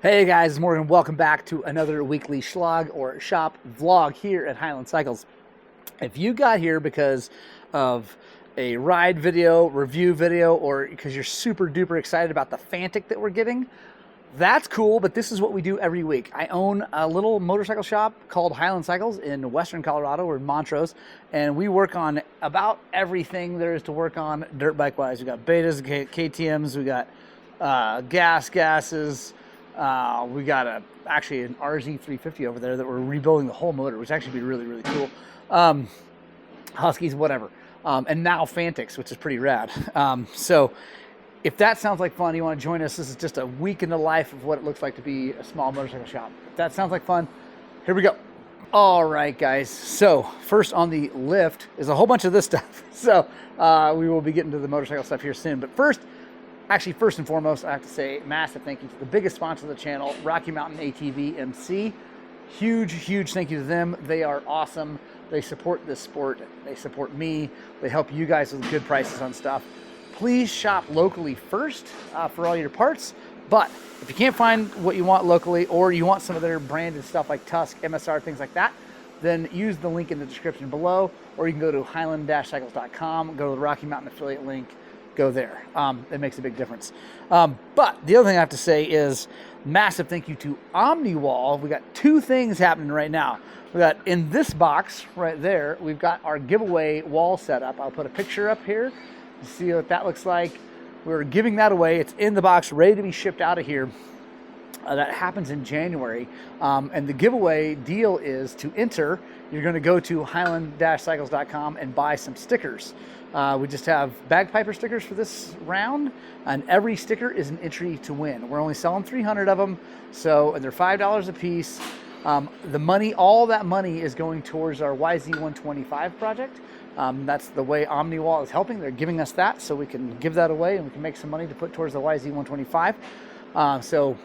Hey guys, it's Morgan. Welcome back to another weekly Shlog or shop vlog here at Highland Cycles. If you got here because of a ride video, review video, or because you're super duper excited about the Fantic that we're getting, that's cool, but this is what we do every week. I own a little motorcycle shop called Highland Cycles in Western Colorado, or Montrose, and we work on about everything there is to work on dirt bike wise. We got betas, KTMs, we got gases. We got actually an RZ350 over there that we're rebuilding the whole motor, which actually be really, really cool. Huskies, whatever. And now Fantics, which is pretty rad. So if that sounds like fun, you want to join us, this is just a week in the life of what it looks like to be a small motorcycle shop. If that sounds like fun, here we go. All right, guys. So first on the lift is a whole bunch of this stuff. So we will be getting to the motorcycle stuff here soon. But first and foremost, I have to say massive thank you to the biggest sponsor of the channel, Rocky Mountain ATV MC. Huge thank you to them. They are awesome. They support this sport. They support me. They help you guys with good prices on stuff. Please shop locally first for all your parts. But if you can't find what you want locally, or you want some of their branded stuff like Tusk, MSR, things like that, then use the link in the description below, or you can go to highland-cycles.com, go to the Rocky Mountain affiliate link, go there. It makes a big difference. But the other thing I have to say is massive thank you to OmniWall. We got two things happening right now. We got in this box right there, we've got our giveaway wall set up. I'll put a picture up here to see what that looks like. We're giving that away. It's in the box, ready to be shipped out of here. That happens in January. And the giveaway deal is to enter, you're going to go to highland-cycles.com and buy some stickers. We just have bagpiper stickers for this round, and every sticker is an entry to win. We're only selling 300 of them, and they're $5 a piece. The money, all that money is going towards our YZ125 project. That's the way OmniWall is helping. They're giving us that so we can give that away and we can make some money to put towards the YZ125. So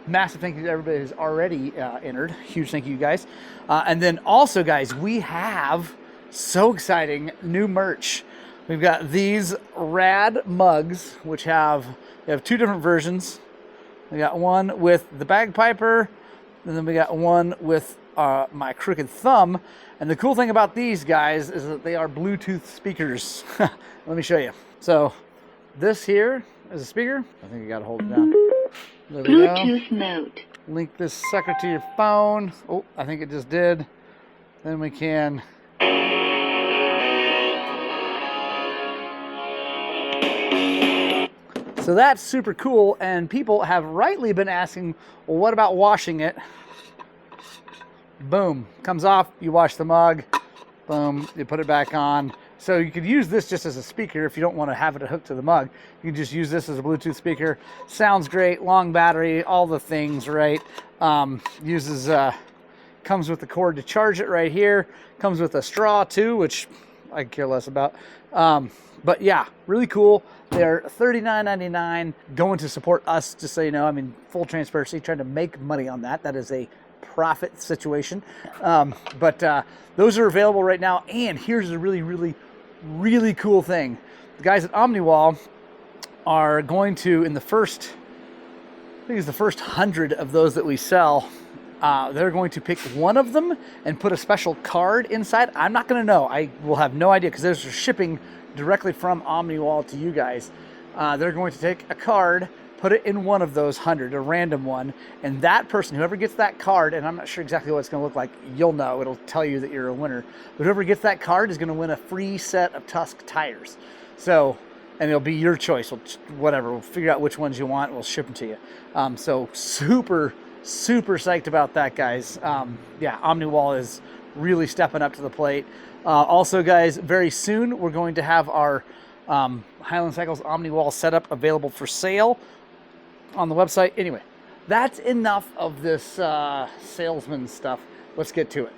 massive thank you to everybody who's already entered. Huge thank you, guys. And then also, guys, we have so exciting new merch. We've got these rad mugs, which we have two different versions. We got one with the bagpiper, and then we got one with my crooked thumb. And the cool thing about these guys is that they are Bluetooth speakers. Let me show you. So this here is a speaker. I think you got to hold it down. There we go. Bluetooth mode. Link this sucker to your phone. Oh, I think it just did. Then we can. So that's super cool, and people have rightly been asking, well, what about washing it? Boom, comes off, you wash the mug, boom, you put it back on. So you could use this just as a speaker if you don't want to have it hooked to the mug. You can just use this as a Bluetooth speaker. Sounds great, long battery, all the things, right? Comes with the cord to charge it right here. Comes with a straw too, which I care less about. But yeah, really cool. They're $39.99, going to support us, just so you know. I mean, full transparency, trying to make money on that. That is a profit situation. But those are available right now. And here's a really cool thing. The guys at OmniWall are going to, in the first, I think it's the first 100 of those that we sell, they're going to pick one of them and put a special card inside. I'm not going to know. I will have no idea because there's shipping directly from OmniWall to you guys. They're going to take a card, put it in one of those 100, a random one, and that person, whoever gets that card, and I'm not sure exactly what it's going to look like, you'll know, it'll tell you that you're a winner, but whoever gets that card is going to win a free set of Tusk tires. So, and it'll be your choice, whatever, we'll figure out which ones you want, we'll ship them to you. So super psyched about that, guys. Yeah, OmniWall is really stepping up to the plate. Also, guys, very soon we're going to have our Highland Cycles OmniWall setup available for sale on the website. Anyway, that's enough of this salesman stuff. Let's get to it.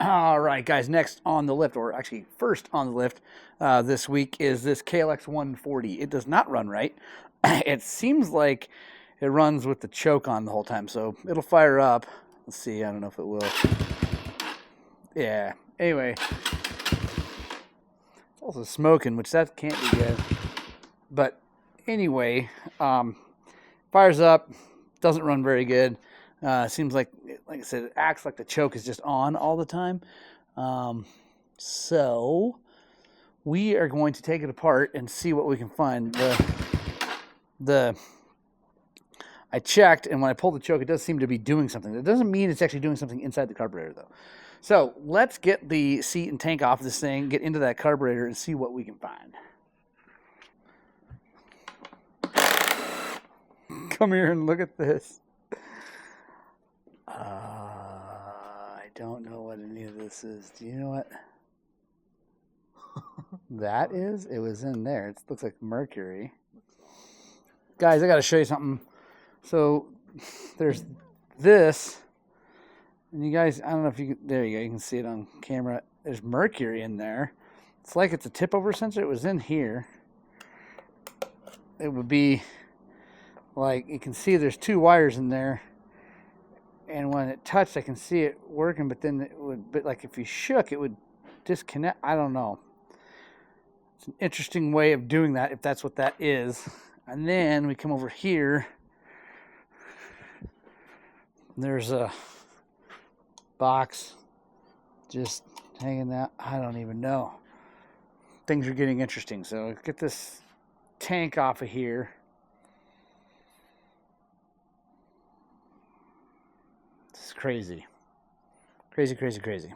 All right, guys, next on the lift, or actually first on the lift this week, is this KLX140. It does not run right. It seems like it runs with the choke on the whole time, so it'll fire up. Let's see, I don't know if it will. Yeah, anyway. It's also smoking, which that can't be good. But anyway, fires up, doesn't run very good. Seems like I said, it acts like the choke is just on all the time. So we are going to take it apart and see what we can find. I checked, and when I pulled the choke, it does seem to be doing something. That doesn't mean it's actually doing something inside the carburetor, though. So let's get the seat and tank off this thing, get into that carburetor, and see what we can find. Come here and look at this. I don't know what any of this is. Do you know what that is? It was in there. It looks like mercury. Guys, I got to show you something. So there's this, and you guys, I don't know if you can, there you go, you can see it on camera. There's mercury in there. It's like it's a tip over sensor. It was in here. It would be like, you can see there's 2 wires in there, and when it touched, I can see it working, but then it would, but like if you shook, it would disconnect. I don't know. It's an interesting way of doing that, if that's what that is. And then we come over here. There's a box just hanging out. I don't even know. Things are getting interesting. So get this tank off of here. This is crazy. Crazy, crazy, crazy.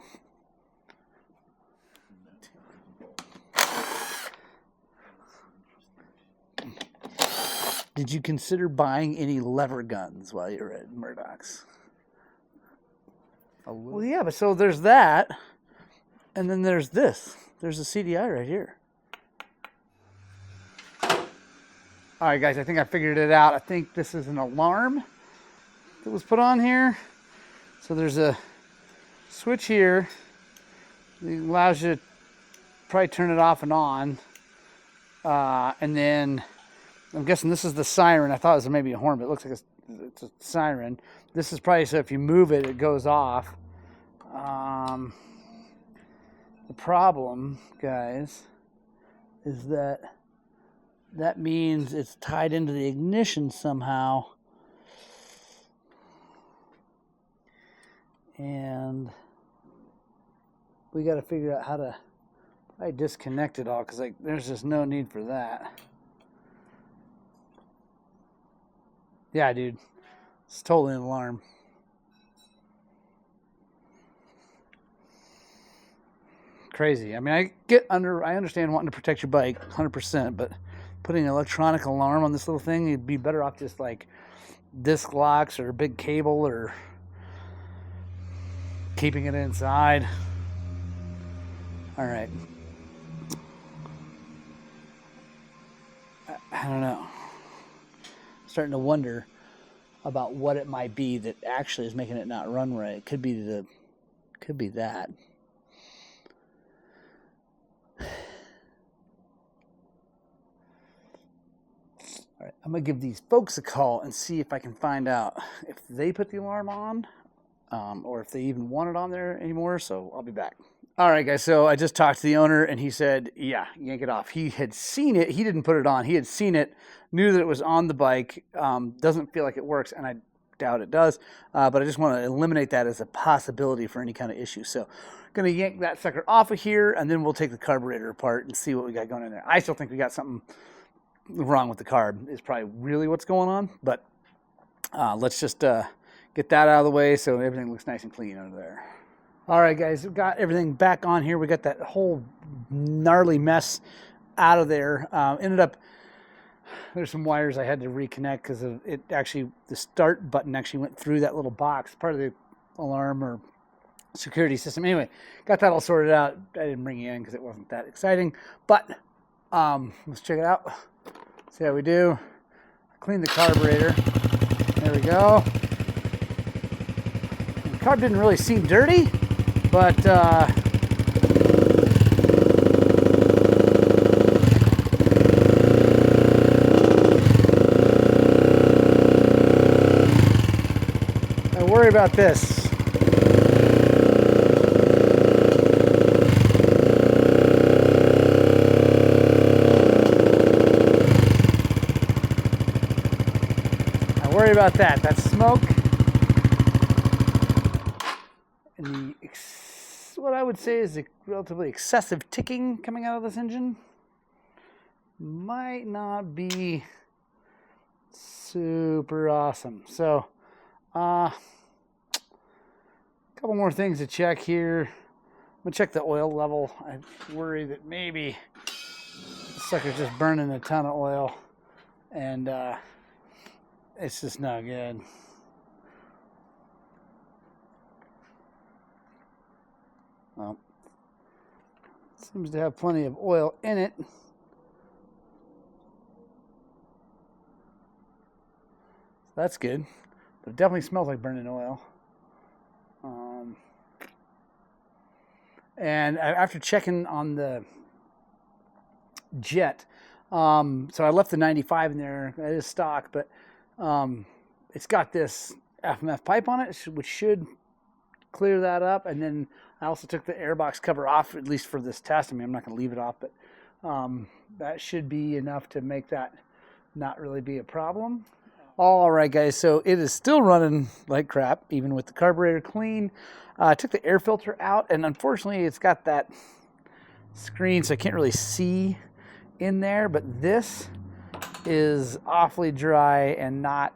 Did you consider buying any lever guns while you were at Murdoch's? Well, yeah, but so there's that, and then there's this. There's a CDI right here. All right, guys, I think I figured it out. I think this is an alarm that was put on here. So there's a switch here that allows you to probably turn it off and on. And then I'm guessing this is the siren. I thought it was maybe a horn, but it looks like it's a siren. This is probably so if you move it, it goes off. The problem, guys, is that means it's tied into the ignition somehow. And we got to figure out how to probably disconnect it all, because like there's just no need for that. Yeah, dude, it's totally an alarm. Crazy. I mean, I understand wanting to protect your bike 100%, but putting an electronic alarm on this little thing, you'd be better off just like disc locks or a big cable, or keeping it inside. All right. I don't know. Starting to wonder about what it might be that actually is making it not run right. It could be that. All right, I'm gonna give these folks a call and see if I can find out if they put the alarm on, or if they even want it on there anymore. So I'll be back. All right, guys, so I just talked to the owner, and he said, yeah, yank it off. He had seen it. He didn't put it on. He had seen it, knew that it was on the bike. Doesn't feel like it works, and I doubt it does. But I just want to eliminate that as a possibility for any kind of issue. So I'm going to yank that sucker off of here, and then we'll take the carburetor apart and see what we got going in there. I still think we got something wrong with the carb is probably really what's going on. But let's just get that out of the way so everything looks nice and clean under there. All right, guys, we've got everything back on here. We got that whole gnarly mess out of there. Ended up, there's some wires I had to reconnect because of it. Actually, the start button actually went through that little box, part of the alarm or security system. Anyway, got that all sorted out. I didn't bring you in because it wasn't that exciting. But let's check it out. See how we do. Clean the carburetor. There we go. The carb didn't really seem dirty. But I worry about this. I Don't worry about that. That's smoke. And what I would say is a relatively excessive ticking coming out of this engine. Might not be super awesome. So, a couple more things to check here. I'm gonna check the oil level. I worry that maybe the sucker's just burning a ton of oil, and it's just not good. Well, seems to have plenty of oil in it. That's good, but it definitely smells like burning oil. And after checking on the jet, so I left the 95 in there. That is stock, but it's got this FMF pipe on it, which should clear that up. And then I also took the airbox cover off, at least for this test. I mean, I'm not going to leave it off, but that should be enough to make that not really be a problem. All right, guys, so it is still running like crap, even with the carburetor clean. I took the air filter out, and unfortunately, it's got that screen, so I can't really see in there, but this is awfully dry and not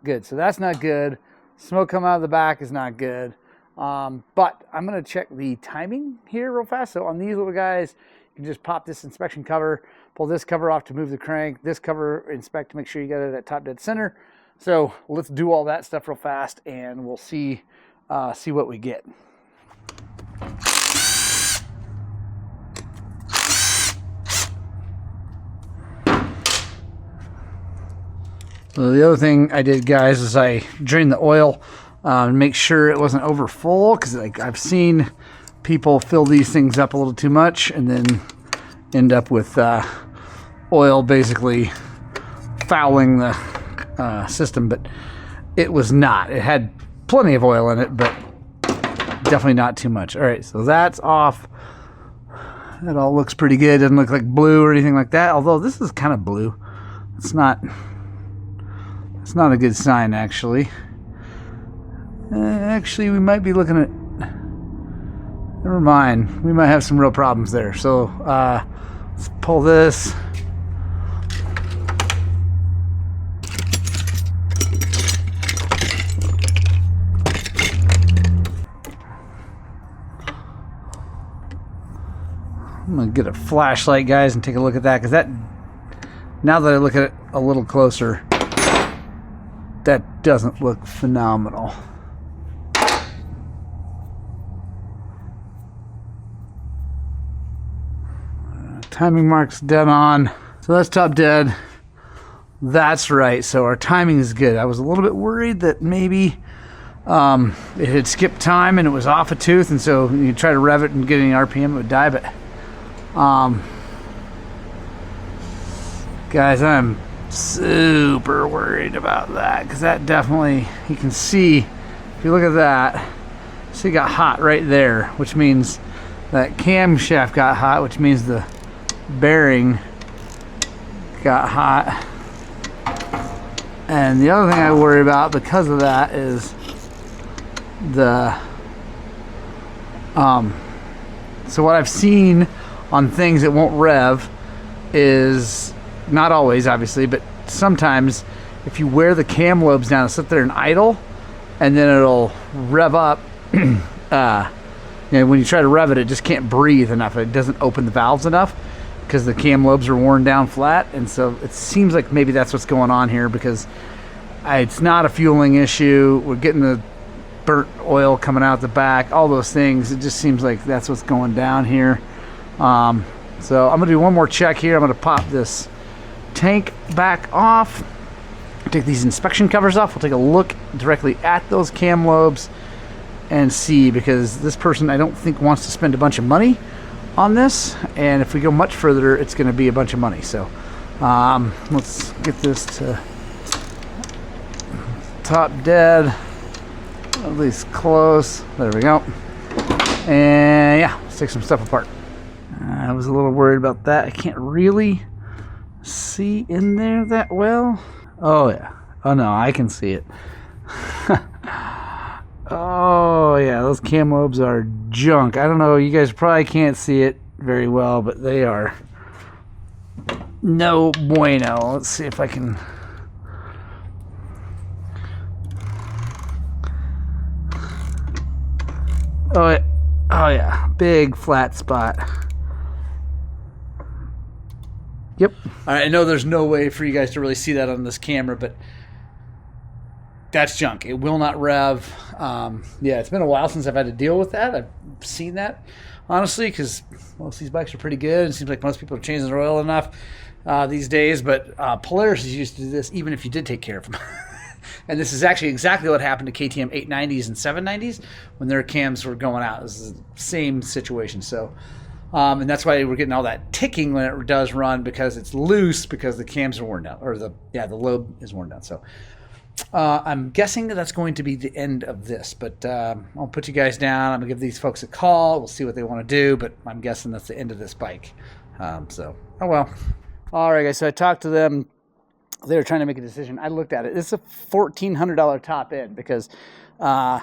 good. So that's not good. Smoke coming out of the back is not good. But I'm going to check the timing here real fast. So on these little guys, you can just pop this inspection cover, pull this cover off to move the crank, this cover, inspect to make sure you got it at top dead center. So let's do all that stuff real fast, and we'll see what we get. So the other thing I did, guys, is I drained the oil and make sure it wasn't over full, because like I've seen people fill these things up a little too much and then end up with oil basically fouling the system, but it was not. It had plenty of oil in it, but definitely not too much. All right, so that's off. That all looks pretty good. Doesn't look like blue or anything like that, although this is kind of blue. It's not a good sign, actually. Actually, we might be looking at... Never mind. We might have some real problems there. So, let's pull this. I'm going to get a flashlight, guys, and take a look at that, because that... Now that I look at it a little closer, that doesn't look phenomenal. Timing mark's dead on. So that's top dead. That's right. So our timing is good. I was a little bit worried that maybe it had skipped time and it was off a tooth, and so you try to rev it and get any RPM, it would die. But guys, I'm super worried about that, because that definitely, you can see, if you look at that, see it got hot right there, which means that camshaft got hot, which means the bearing got hot. And the other thing I worry about because of that is the so what I've seen on things that won't rev is, not always obviously, but sometimes if you wear the cam lobes down, sit there and idle, and then it'll rev up. You know, when you try to rev it, it just can't breathe enough. It doesn't open the valves enough because the cam lobes are worn down flat. And so it seems like maybe that's what's going on here, because it's not a fueling issue. We're getting the burnt oil coming out the back, all those things. It just seems like that's what's going down here. So I'm gonna do one more check here. I'm gonna pop this tank back off, take these inspection covers off. We'll take a look directly at those cam lobes and see, because this person I don't think wants to spend a bunch of money on this, and if we go much further it's going to be a bunch of money. So let's get this to top dead, at least close. There we go. And yeah, let's take some stuff apart. I was a little worried about that. I can't really see in there that well. Oh yeah, Oh no, I can see it. Oh yeah, those cam lobes are junk. I don't know, you guys probably can't see it very well, but they are no bueno. Let's see if I can. Oh yeah, big flat spot. Yep. All right, I know there's no way for you guys to really see that on this camera, but that's junk. It will not rev. Yeah, it's been a while since I've had to deal with that. I've seen that, honestly, because most of these bikes are pretty good. It seems like most people are changing their oil enough these days, but Polaris is used to do this even if you did take care of them. And this is actually exactly what happened to KTM 890s and 790s when their cams were going out. This is the same situation. So, and that's why we're getting all that ticking when it does run, because it's loose, because the cams are worn down, or the lobe is worn down. So I'm guessing that's going to be the end of this, but I'll put you guys down. I'm gonna give these folks a call. We'll see what they want to do, but I'm guessing that's the end of this bike. So, oh well. All right, guys. So I talked to them. They were trying to make a decision. I looked at it. It's a $1,400 top end, because all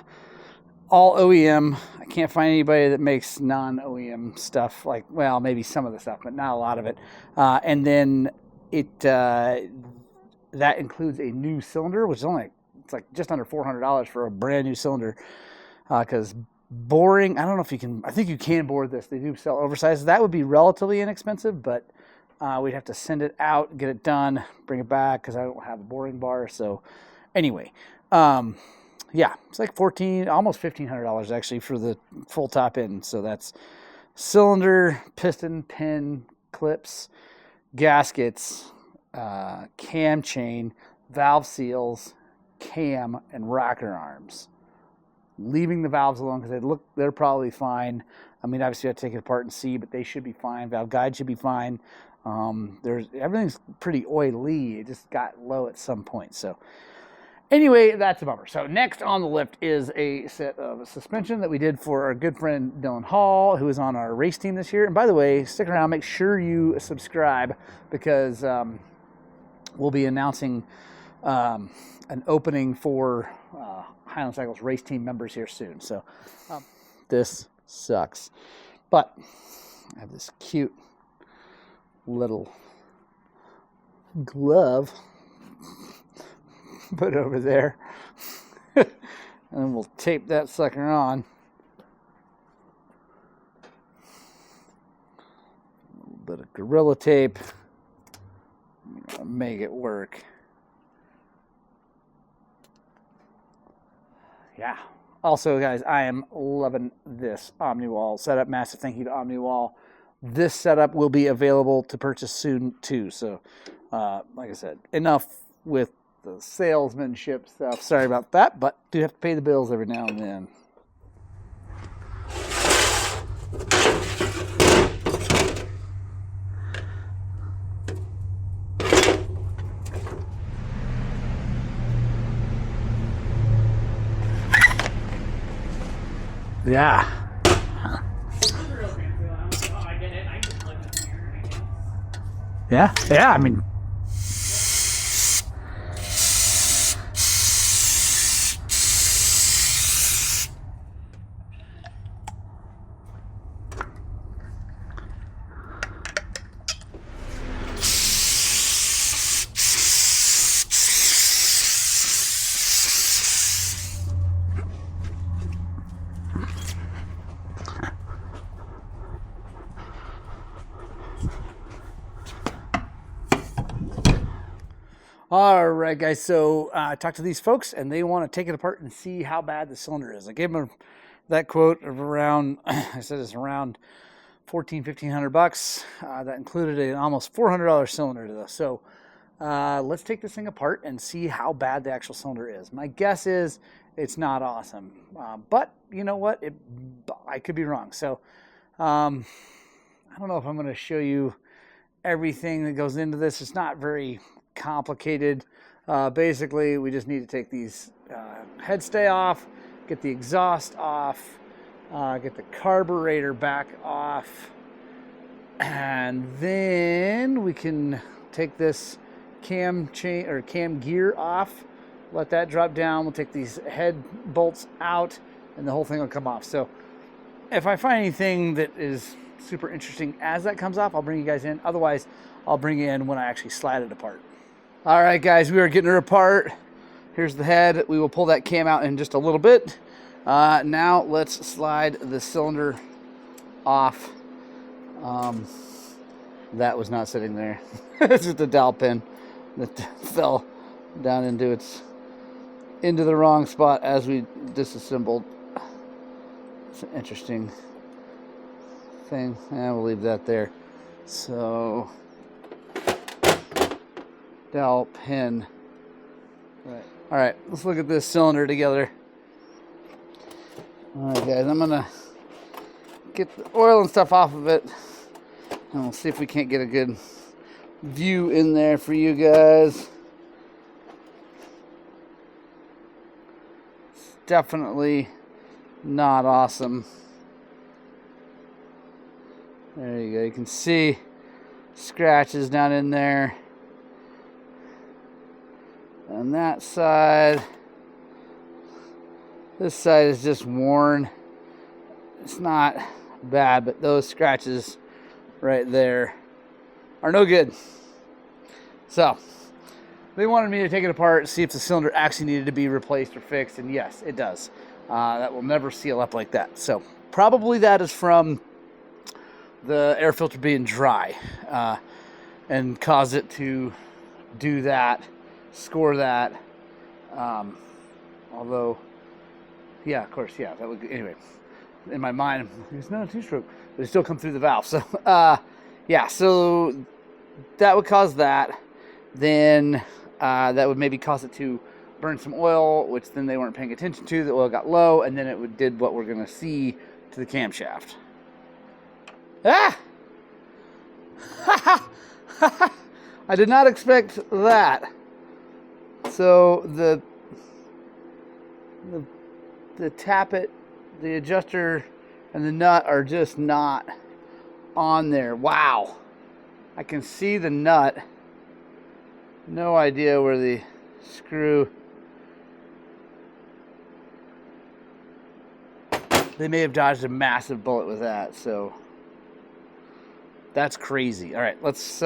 OEM. I can't find anybody that makes non-OEM stuff. Like, well, maybe some of the stuff, but not a lot of it. And then that includes a new cylinder, which is it's like just under $400 for a brand new cylinder. Because boring, I don't know if you can. I think you can bore this. They do sell oversized. That would be relatively inexpensive, but we'd have to send it out, get it done, bring it back, because I don't have a boring bar. So anyway, yeah, it's like almost $1,500 actually for the full top end. So that's cylinder, piston, pin, clips, gaskets, cam chain, valve seals, cam, and rocker arms. Leaving the valves alone, because they're probably fine. I mean, obviously I have to take it apart and see, but they should be fine. Valve guide should be fine. Everything's pretty oily. It just got low at some point. So anyway, that's a bummer. So next on the lift is a set of suspension that we did for our good friend Dylan Hall, who is on our race team this year. And by the way, stick around, make sure you subscribe, because we'll be announcing an opening for Highland Cycles race team members here soon. So this sucks, but I have this cute little glove put over there, and we'll tape that sucker on. A little bit of Gorilla Tape. I'll make it work. Yeah. Also, guys, I am loving this OmniWall setup. Massive thank you to OmniWall. This setup will be available to purchase soon, too. So, like I said, enough with the salesmanship stuff. Sorry about that, but do have to pay the bills every now and then. Yeah. Yeah, I mean, all right, guys, so I talked to these folks, and they want to take it apart and see how bad the cylinder is. I gave them that quote of around, I said it's around $1,500. That included an almost $400 cylinder to this. So let's take this thing apart and see how bad the actual cylinder is. My guess is it's not awesome, but you know what? I could be wrong. So I don't know if I'm going to show you everything that goes into this. It's not very complicated. Basically, we just need to take these head stay off, get the exhaust off, get the carburetor back off, and then we can take this cam chain or cam gear off. Let that drop down. We'll take these head bolts out, and the whole thing will come off. So if I find anything that is super interesting as that comes off, I'll bring you guys in. Otherwise, I'll bring you in when I actually slide it apart. All right, guys, we are getting her apart. Here's the head. We will pull that cam out in just a little bit. Now let's slide the cylinder off. That was not sitting there. It's just a dowel pin that fell down into the wrong spot as we disassembled. It's an interesting thing. We'll leave that there. So, dowel pin. Right. All right, let's look at this cylinder together. All right, guys, I'm gonna get the oil and stuff off of it, and we'll see if we can't get a good view in there for you guys. It's definitely not awesome. There you go. You can see scratches down in there. On that side, this side is just worn. It's not bad, but those scratches right there are no good. So they wanted me to take it apart, see if the cylinder actually needed to be replaced or fixed, and yes, it does. That will never seal up like that. So probably that is from the air filter being dry and cause it to do that, score that. Although, yeah, of course, yeah, that would, anyway, in my mind, it's not a two-stroke, but it still come through the valve. So, yeah, so that would cause that. Then that would maybe cause it to burn some oil, which then they weren't paying attention to. The oil got low, and then it did what we're going to see to the camshaft. Ah! I did not expect that. So the tappet, the adjuster, and the nut are just not on there. Wow. I can see the nut. No idea where the screw. They may have dodged a massive bullet with that, so that's crazy. All right, let's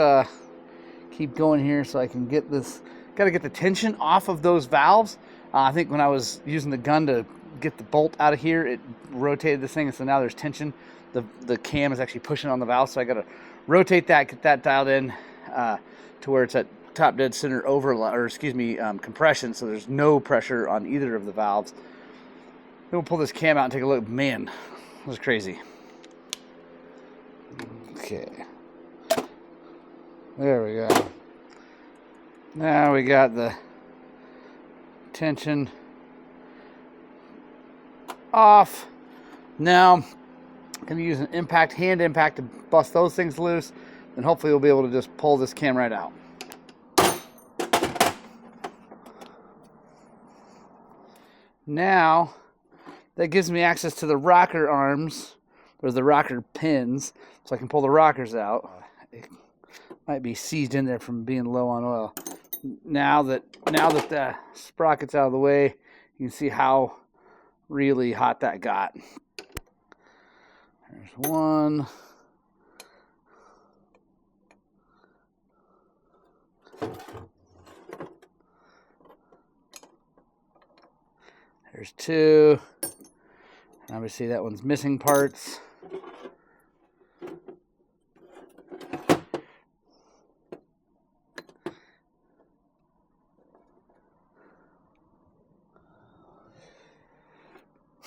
keep going here so I can get this. Got to get the tension off of those valves. I think when I was using the gun to get the bolt out of here, it rotated this thing, and so now there's tension. The cam is actually pushing on the valve, so I got to rotate that, get that dialed in to where it's at top dead center compression, so there's no pressure on either of the valves. Then we'll pull this cam out and take a look. Man, that was crazy. Okay. There we go. Now we got the tension off. Now I'm going to use an hand impact to bust those things loose, and hopefully we'll be able to just pull this cam right out. Now that gives me access to the rocker arms, or the rocker pins, so I can pull the rockers out. It might be seized in there from being low on oil. Now that the sprocket's out of the way, you can see how really hot that got. There's one. There's two. Obviously that one's missing parts.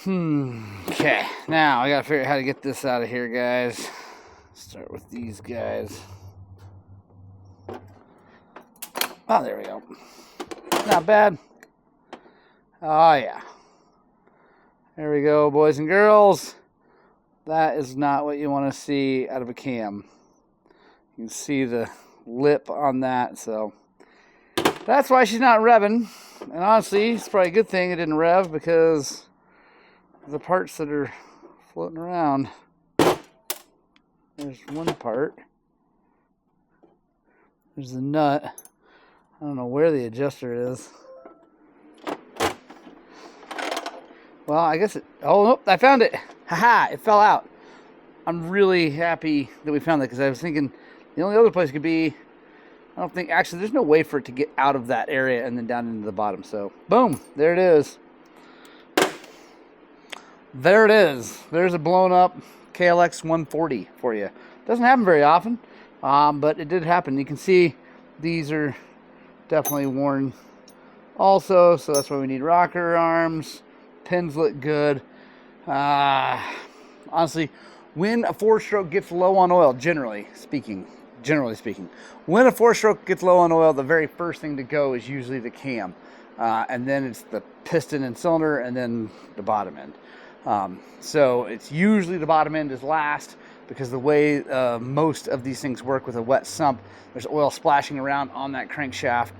Okay, now I gotta figure out how to get this out of here, guys. Start with these guys. Oh, there we go. Not bad. Oh, yeah. There we go, boys and girls. That is not what you want to see out of a cam. You can see the lip on that, so that's why she's not revving. And honestly, it's probably a good thing it didn't rev, because the parts that are floating around, there's one part. There's the nut. I don't know where the adjuster is. Well, I guess it, oh, nope, I found it. Haha, it fell out. I'm really happy that we found that because I was thinking the only other place could be, I don't think, actually, there's no way for it to get out of that area and then down into the bottom. So, boom, there it is. There it is. There's a blown up KLX140 for you. Doesn't happen very often, but it did happen. You can see these are definitely worn also, so that's why we need rocker arms. Pins look good. Honestly, when a 4-stroke gets low on oil, generally speaking, when a 4-stroke gets low on oil, the very first thing to go is usually the cam, and then it's the piston and cylinder, and then the bottom end. So it's usually the bottom end is last, because the way most of these things work with a wet sump, there's oil splashing around on that crankshaft,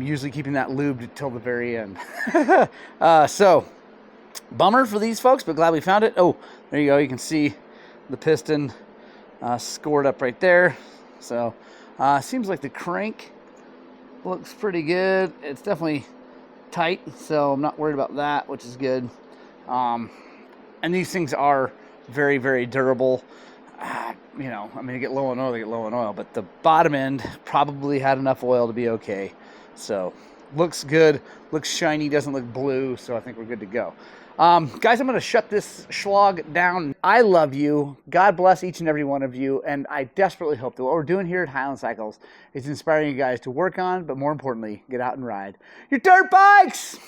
usually keeping that lubed till the very end. So bummer for these folks, but glad we found it. Oh, there you go. You can see the piston scored up right there. So seems like the crank looks pretty good. It's definitely tight, so I'm not worried about that, which is good. And these things are very, very durable. You know, I mean, they get low on oil, but the bottom end probably had enough oil to be okay. So looks good, looks shiny, doesn't look blue, so I think we're good to go. Guys, I'm going to shut this Shlog down. I love you. God bless each and every one of you, and I desperately hope that what we're doing here at Highland Cycles is inspiring you guys to work on, but more importantly, get out and ride your dirt bikes!